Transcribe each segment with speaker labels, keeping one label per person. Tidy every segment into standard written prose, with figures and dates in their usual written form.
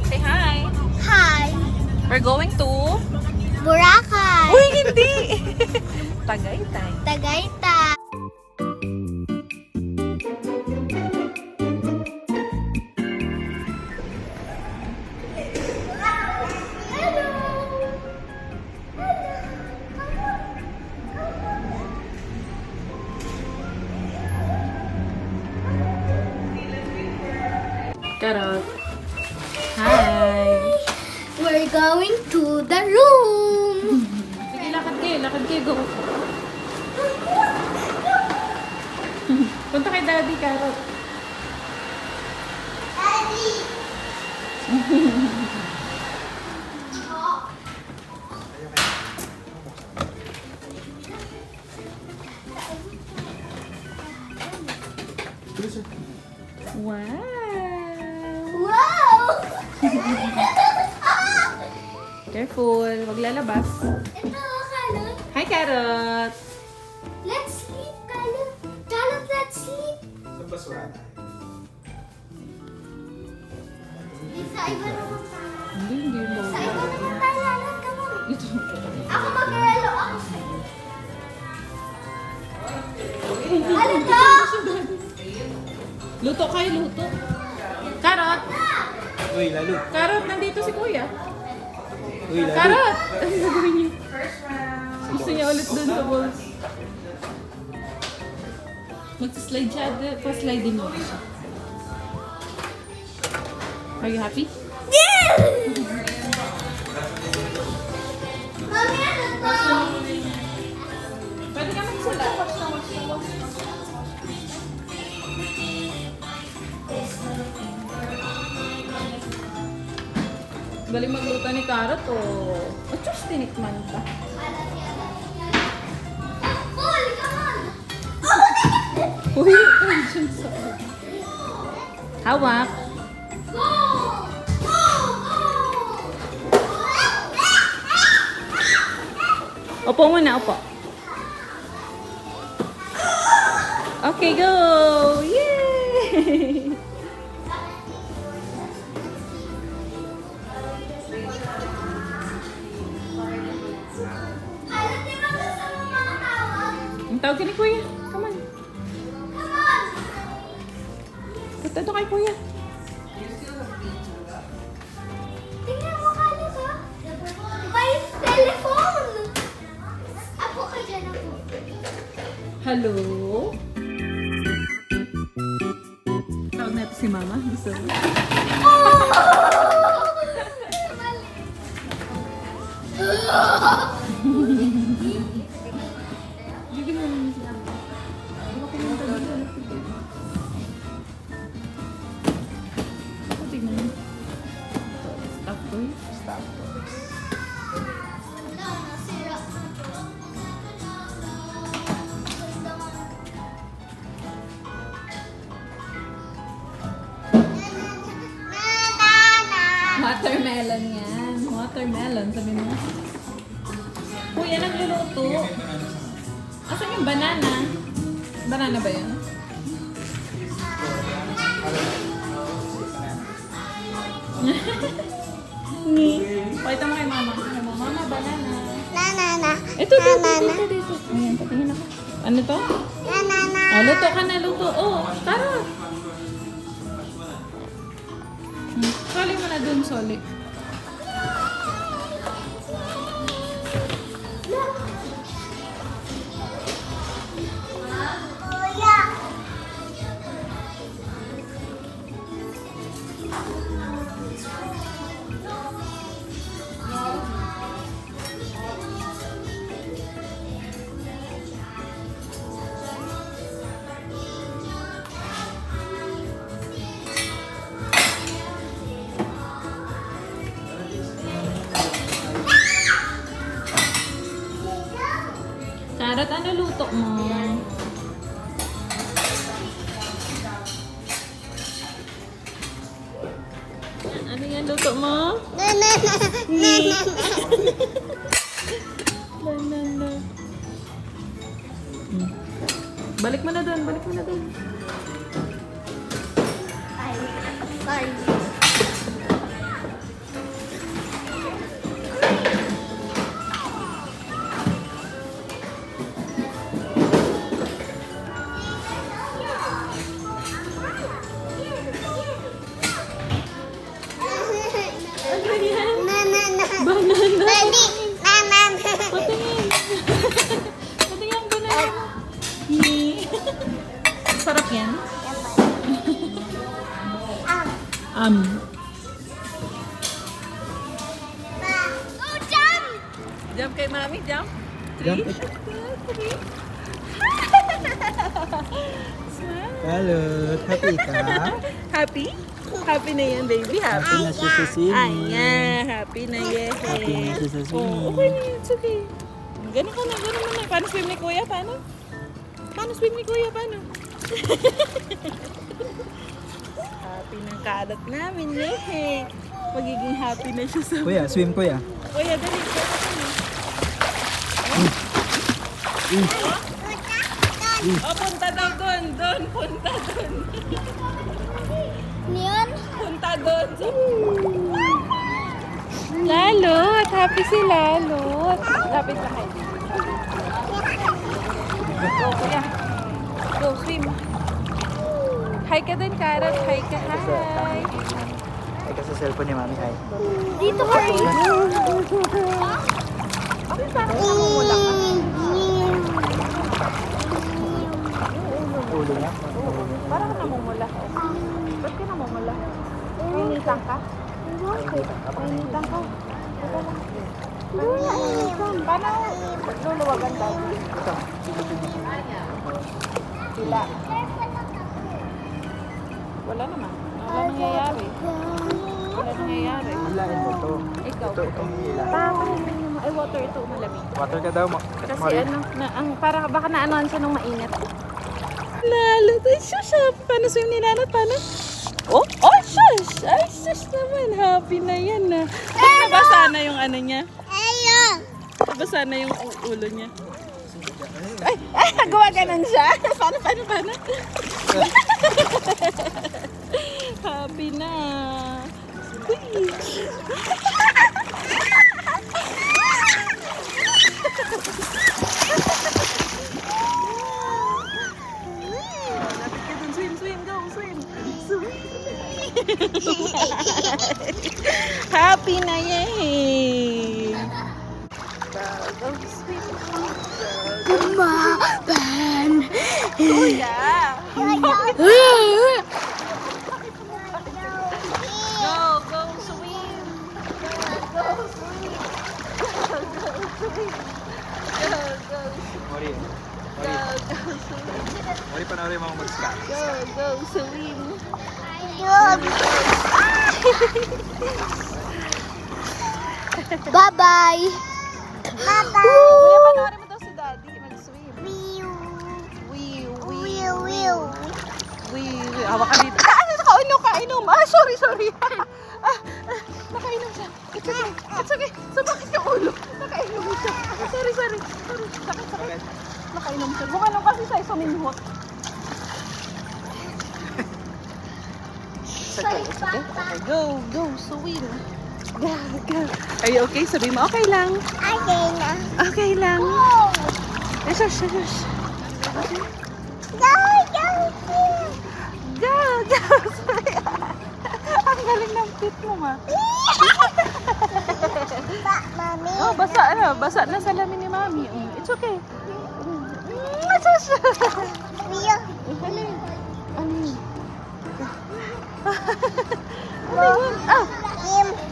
Speaker 1: Say hi.
Speaker 2: Hi!
Speaker 1: We're going to...
Speaker 2: Boracay!
Speaker 1: Uy, hindi! Tagaytay.
Speaker 2: Tagaytay!
Speaker 1: Karot. Hi!
Speaker 2: We're going to the room!
Speaker 1: Sige, lakad kayo, go. Punta kay Daddy, Karot.
Speaker 2: Daddy!
Speaker 1: Wow!
Speaker 2: Wow!
Speaker 1: Careful, wag lalabas.
Speaker 2: Ito, Kalot.
Speaker 1: Hi, Karot!
Speaker 2: Let's sleep, Kalot. Kalot, let's sleep.
Speaker 3: Sa basura na.
Speaker 2: Sa iba naman tayo.
Speaker 1: Hindi yun
Speaker 2: Sa
Speaker 1: bawal.
Speaker 2: iba naman tayo, Kalot. Come on.
Speaker 1: Ito.
Speaker 2: Ako mag-relo ako. Ano to?
Speaker 1: Luto kayo, luto. Karot!
Speaker 3: Uy, lalo.
Speaker 1: Karot, nandito si Kuya.
Speaker 3: Uy, lalo.
Speaker 1: Karot! Ano gagawin niyo? Gusto niya ulit dun sa balls. Mag-slide siya. Pa-slide din mo. Are you happy?
Speaker 2: Mami, ano to?
Speaker 1: Pwede ka magsulat. Galing magluto ni Karot oh. At just tinikman ka.
Speaker 2: Full, come on.
Speaker 1: Uy, tension sa... Hawak.
Speaker 2: Go! Go! Go!
Speaker 1: Opo muna, opo. Okay, go! Yay!
Speaker 2: Kalot, di ba gusto mo mga tawag?
Speaker 1: Ang tawag ka ni Kuya. Come on.
Speaker 2: Come on.
Speaker 1: Punta doon kay Kuya.
Speaker 2: Tingnan mo, Kalot, ha? May telephone. Apo ka dyan, apo.
Speaker 1: Hello? Tawag natin si Mama. Gusto mo? Hindi mo naman si Mama. Baka pumunta doon sa lapit. Ako tingnan mo. Stop toy.
Speaker 3: Stop.
Speaker 2: Wala, nasira.
Speaker 1: Watermelon yan. Watermelon. Sabi mo. Kuya, nagluluto. Asan yung banana? Banana ba yun? Ni. Pakita mo kay mama. Kay mama, banana.
Speaker 2: Na.
Speaker 1: Ito, dito. Ayan, patingin ako. Ano to?
Speaker 2: Na.
Speaker 1: Oh, luto ka na, luto. Oh, tara. Soli mo na dun, soli.
Speaker 2: Kuya.
Speaker 1: Karot, ano luto mo? Ano yan luto mo?
Speaker 2: Na.
Speaker 1: Banana. Balik mo na doon, balik mo na doon. Patingin. Patingin ang banana. Sarap yan. Jump kay mami, jump.
Speaker 3: Jump.
Speaker 1: 3, 2, 3. Smile.
Speaker 3: Balot, happy ka?
Speaker 1: Happy? Happy na yan, baby.
Speaker 3: Happy
Speaker 1: Happy.
Speaker 3: na siya sa swimming.
Speaker 1: Ayan, happy na yan.
Speaker 3: Happy na siya sa swimming.
Speaker 1: Oh, okay na yun, it's okay. Ganun ka na, ganun na. Paano swim ni Kuya? Paano? Paano swim ni Kuya? Paano? Happy ng kalat namin, eh. Magiging happy na siya sa...
Speaker 3: Kuya, swim kuya.
Speaker 1: Kuya, dali. Kuya, oh, punta daw doon. Doon, punta doon. Punta doon. Lalot, happy si Lalot. Lapit na kayo. Go, kuya. Go, swim. Hi ka din, Carrot. Hi ka, hi.
Speaker 3: Ay ka sa cellphone ni mami, ay.
Speaker 2: Dito ka rin.
Speaker 1: Okay, parang namumula ka.
Speaker 3: Ulo niya.
Speaker 1: Parang namumula ka. Ba't ka namumula? Nainitan ka? Nainitan ka? Paano luluwagan daw? Sila. Wala naman. Wala nangyayari. Wala nangyayari.
Speaker 3: Hilain mo to.
Speaker 1: Ikaw.
Speaker 3: Itong hila.
Speaker 1: Ay, water ito malamig.
Speaker 3: Water ka daw mo.
Speaker 1: Kasi ano, para baka naanoan siya ng mainit. Lalot, ay shush! Paano swim ni Lalot? Paano? Oh, shush! Ay, shush naman. Happy na yan na. Nabasa na yung ano niya. Nabasa na yung ulo niya. Ay, gawa ganon siya. Paano? Happy na. Uy. Lapit ka dun. Swim. Go. Swim. Happy na yay. Go. Swim. Kuya. Go. Swim. Go.
Speaker 3: Mori. Mori panoorin mo mag-scan.
Speaker 1: Go. Swim.
Speaker 2: Bye-bye.
Speaker 1: Kuya, panoorin mo daw si Daddy mag-swim. Hawa ka dito. Nakainom. Sorry. Nakainom siya. It's okay. Sumakit yung ulo. Nakainom siya. Sorry. Sakit. Nakainom siya. Mukha lang kasi siya suminhot. Okay. Go. Swim. Go. Are you okay? Sabi mo, okay lang. Okay lang. Shush. Go. Ang galing ng pit mo, ma. Oh, basa na sa lamin ni Mami. It's okay. Shush. Ano yun?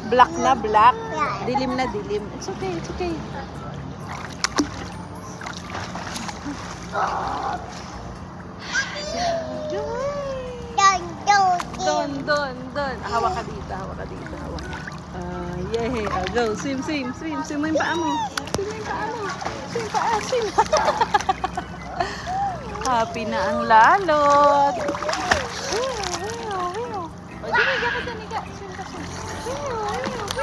Speaker 1: Black na black. Dilim na dilim. It's okay. Don. Hawa ka dito. Yay. Go. Swim mo yung paa mo. Swim. Happy na ang Lalot. Diga. Swim ka.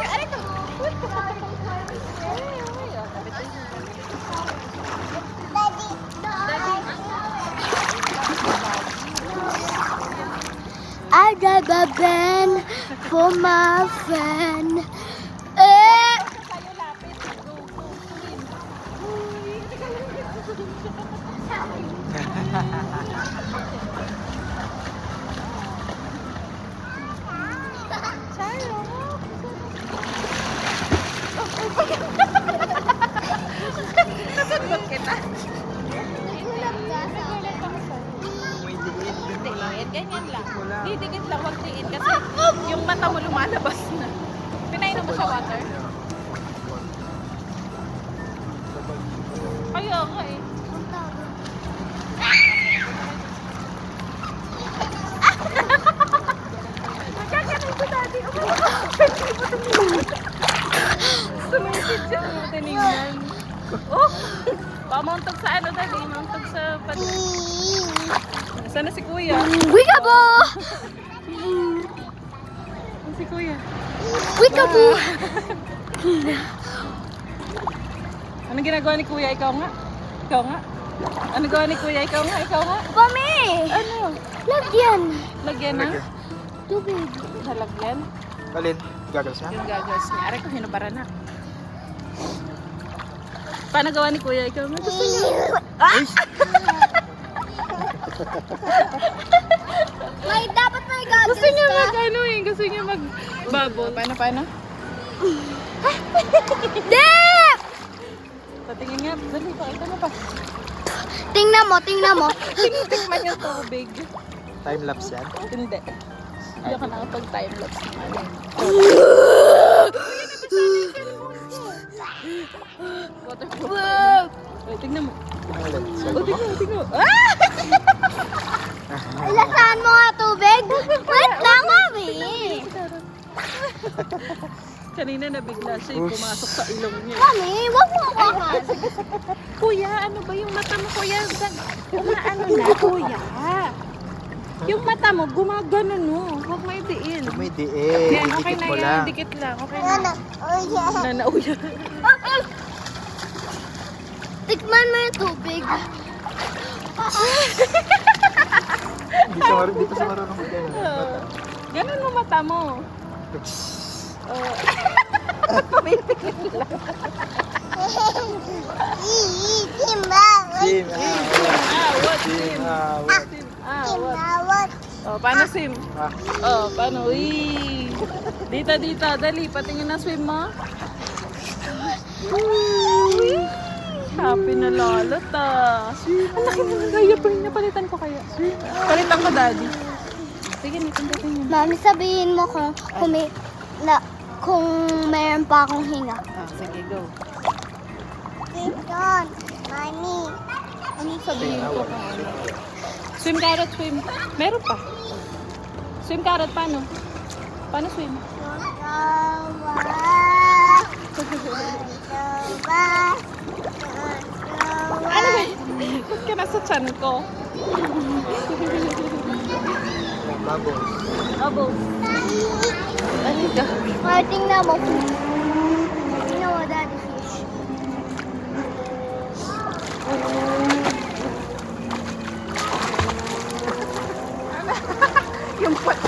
Speaker 1: Ano ito?
Speaker 2: I got have a band for my friend. Eh!
Speaker 1: Tayo lapit. Go, go. Nasagot kita.
Speaker 3: May diin.
Speaker 1: Diin, ganyan lang. Didikit lang, wag diin. Kasi yung mata mo lumalabas na. Pinainom mo sa water? Kaya nga eh. Nagkakaroon ko dati. Sumisid siya. Tinignan. Oh! Pamauntog sa ano dali? Mauntog sa pati. Nasaan na si Kuya?
Speaker 2: Wikaboo!
Speaker 1: Si Kuya.
Speaker 2: Wikaboo!
Speaker 1: Anong ginagawa ni Kuya? Ikaw nga? Ikaw nga? Ano gawa ni Kuya? Ikaw nga? Ikaw nga?
Speaker 2: Pami!
Speaker 1: Ano?
Speaker 2: Lagyan!
Speaker 1: Lagyan na?
Speaker 2: Tubig.
Speaker 1: Nalagyan?
Speaker 3: Alin? Gagawin na?
Speaker 1: Yung gagawin niya. Aray ko, hinubara na. Paano gawa ni Kuya? Ikaw nga? Gusto niya?
Speaker 2: Dapat may goggles
Speaker 1: Gusto niya
Speaker 2: ka.
Speaker 1: mag ano eh. Gusto niya mag bubble. Paano?
Speaker 2: Dep!
Speaker 1: Patingin nga. Dali, pakita mo pa.
Speaker 2: Tingnan mo.
Speaker 1: Tinitikman yung tubig.
Speaker 3: Time-lapse yan.
Speaker 1: Hindi. Hindi ako nakapag-time-lapse naman. Waterproof. Wait, tingnan mo.
Speaker 3: Alin?
Speaker 1: Oh,
Speaker 3: Cellphone mo?
Speaker 1: tingnan mo. Ah!
Speaker 2: Ilasahan mo nga tubig. Wait lang, mami.
Speaker 1: Kanina nabigla siya yung pumasok sa ilong niya.
Speaker 2: Mami, wag mo ako.
Speaker 1: Kuya, ano ba yung mata mo, kuya? Umaano na, kuya. Yung mata mo, gumagano no. Huwag mo idiin.
Speaker 3: Huwag may diin.
Speaker 1: Yan, okay
Speaker 3: Dikit
Speaker 1: na
Speaker 3: mo
Speaker 1: yan.
Speaker 3: lang.
Speaker 1: Dikit lang. Okay na. Nanauya.
Speaker 2: Tikman mo yung tubig.
Speaker 3: Hindi pa siya marunong mag-ano.
Speaker 1: Ganun mo mata mo. Oh. Pumipigil lang.
Speaker 3: Sim,
Speaker 1: What?
Speaker 3: Sim,
Speaker 1: What? What? Oh, paano swim? Oh, paano? Uy! Dito. Dali, patingin na swim mo. Uy! Happy na lalot ah. Ang laki naman kaya pa niya. Palitan ko kaya. Palitan ko, daddy. Sige, nitin niyo.
Speaker 2: Mami, sabihin mo kung mayroon pa akong hinga.
Speaker 1: Ah, sige, go.
Speaker 2: Doon, Mami.
Speaker 1: Ano sabihin ko kung ano? Swim, carrot, swim. Meron pa. Swim, carrot, paano? Paano swim? Ano ba? Ba't ka nasa chan ko?
Speaker 3: Bubbles.
Speaker 1: Bubbles. Ano ka?
Speaker 2: Tingnan mo. Tingnan mo, Daddy Fish.
Speaker 1: Yung pot.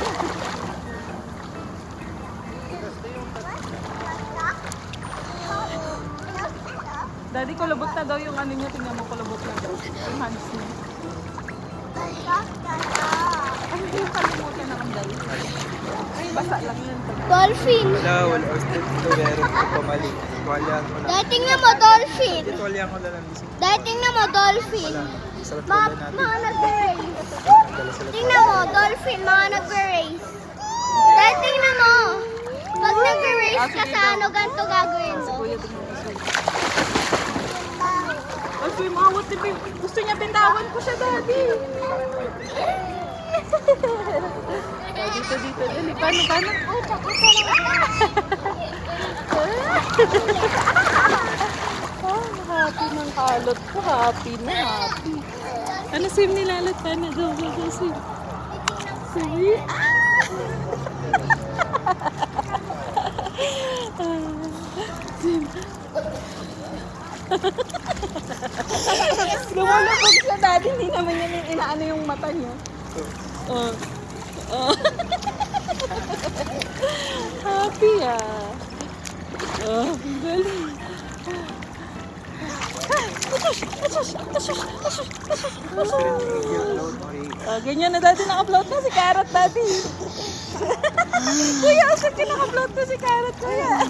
Speaker 1: Daddy, kulubot na daw yung ano niya. Tingnan mo, kulubot na daw. Yung hands niya. Ay, hindi yung kalimutan na ang dali. Ay, basa lang yun.
Speaker 2: Dolphin.
Speaker 3: Wala. Ito meron ko pamali. Tuwalyan mo lang.
Speaker 2: Dahil tingnan mo, dolphin.
Speaker 3: Tuwalyan ko lang.
Speaker 2: Dahil tingnan mo, dolphin.
Speaker 3: Wala. Sarap tuwalyan natin.
Speaker 2: Mga nag-race.
Speaker 3: Dala sila
Speaker 2: Tingnan mo, dolphin, mga nag-race. Dahil tingnan mo. Pag nag-race ka sa ano, ganito gagawin mo.
Speaker 1: Kuya, tingnan mo. Ay, swim awat ni Bim. Gusto niya bintawan ko siya, Daddy. Ay, dito. Dali, paano? Happy ng kalot ko. Happy. Ano, swim nilalot? Paano? Go, swim. Swim. Swim. Lumalapag siya, Daddy. Hindi naman yan yung inaano yung mata niya. Oh. Oh. Happy ah. Oh, ang galing. Ganyan na dati naka-upload na si Carrot dati. Kuya, asan ka naka-upload na si Carrot, kuya?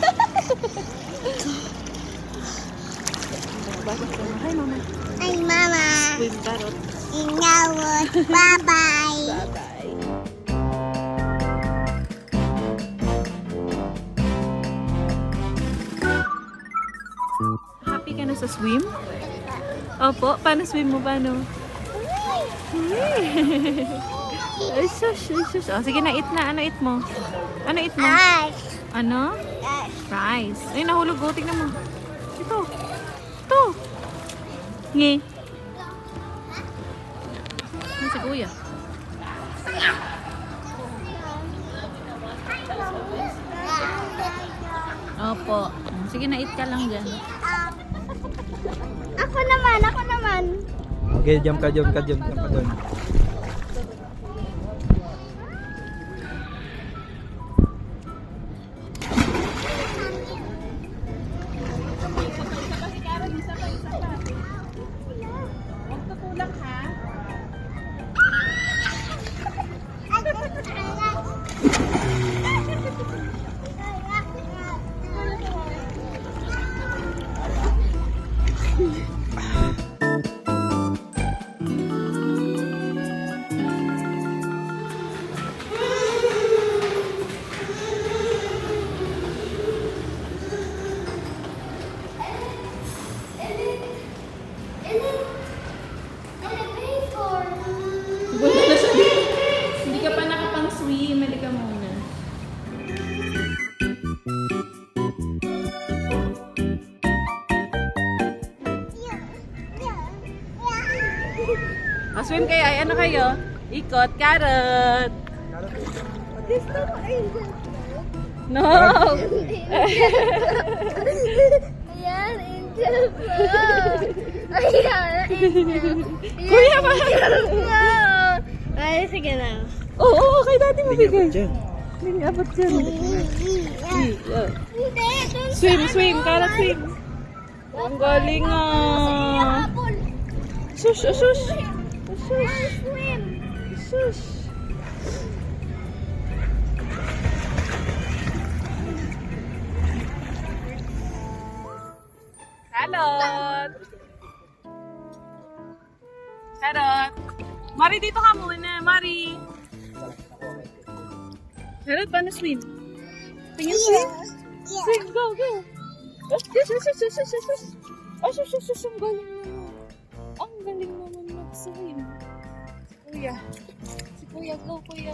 Speaker 1: Hi, mama.
Speaker 2: Ay, mama.
Speaker 1: Swim, Carrot.
Speaker 2: Ingawot. Bye-bye.
Speaker 1: Bye-bye. Happy ka na sa swim? Opo, paano swim mo? Paano? Ay, shush, ay, shush. Oh, sige na, eat na. Ano eat mo? Ano eat mo?
Speaker 2: Ice.
Speaker 1: Ano?
Speaker 2: Ice.
Speaker 1: Rice. Ay, nahulog. Oh, tingnan mo. Ito. Ito. Ngi. Ano si kuya? Opo. Sige na, eat ka lang dyan.
Speaker 2: Ako naman, ako naman.
Speaker 3: Okay, jump ka doon.
Speaker 1: Hindi ka pa nakapang-swim. Mali ka muna. Swim kayo. Ay, ano kayo? Ikot. Carrot.
Speaker 2: Gusto mo angel.
Speaker 1: No!
Speaker 2: Ayan, angel po. Ayan, angel.
Speaker 1: Kuya ba?
Speaker 2: Ay, sige na.
Speaker 1: Oo, okay dati mabigay.
Speaker 3: Dyan.
Speaker 1: Hindi abot dyan.
Speaker 2: Hindi, dun
Speaker 1: Swim, swim. Carrot, swim. Ang galing ah.
Speaker 2: apple.
Speaker 1: Shush, shush.
Speaker 2: Swim.
Speaker 1: Shush. Carrot. Carrot. Mari, dito ka muna. Mari. Carrot, paano swim? Tingin swim? Swim, go, go. Shush, shush, shush, shush, shush, shush. Oh, shush, shush, shush. Ang galing naman. Ang galing naman mag-swim. Si Kuya. Si Kuya, go, Kuya.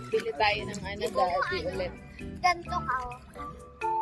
Speaker 1: Pili tayo ng ano dati ulit.
Speaker 2: Ganto ka. Oh.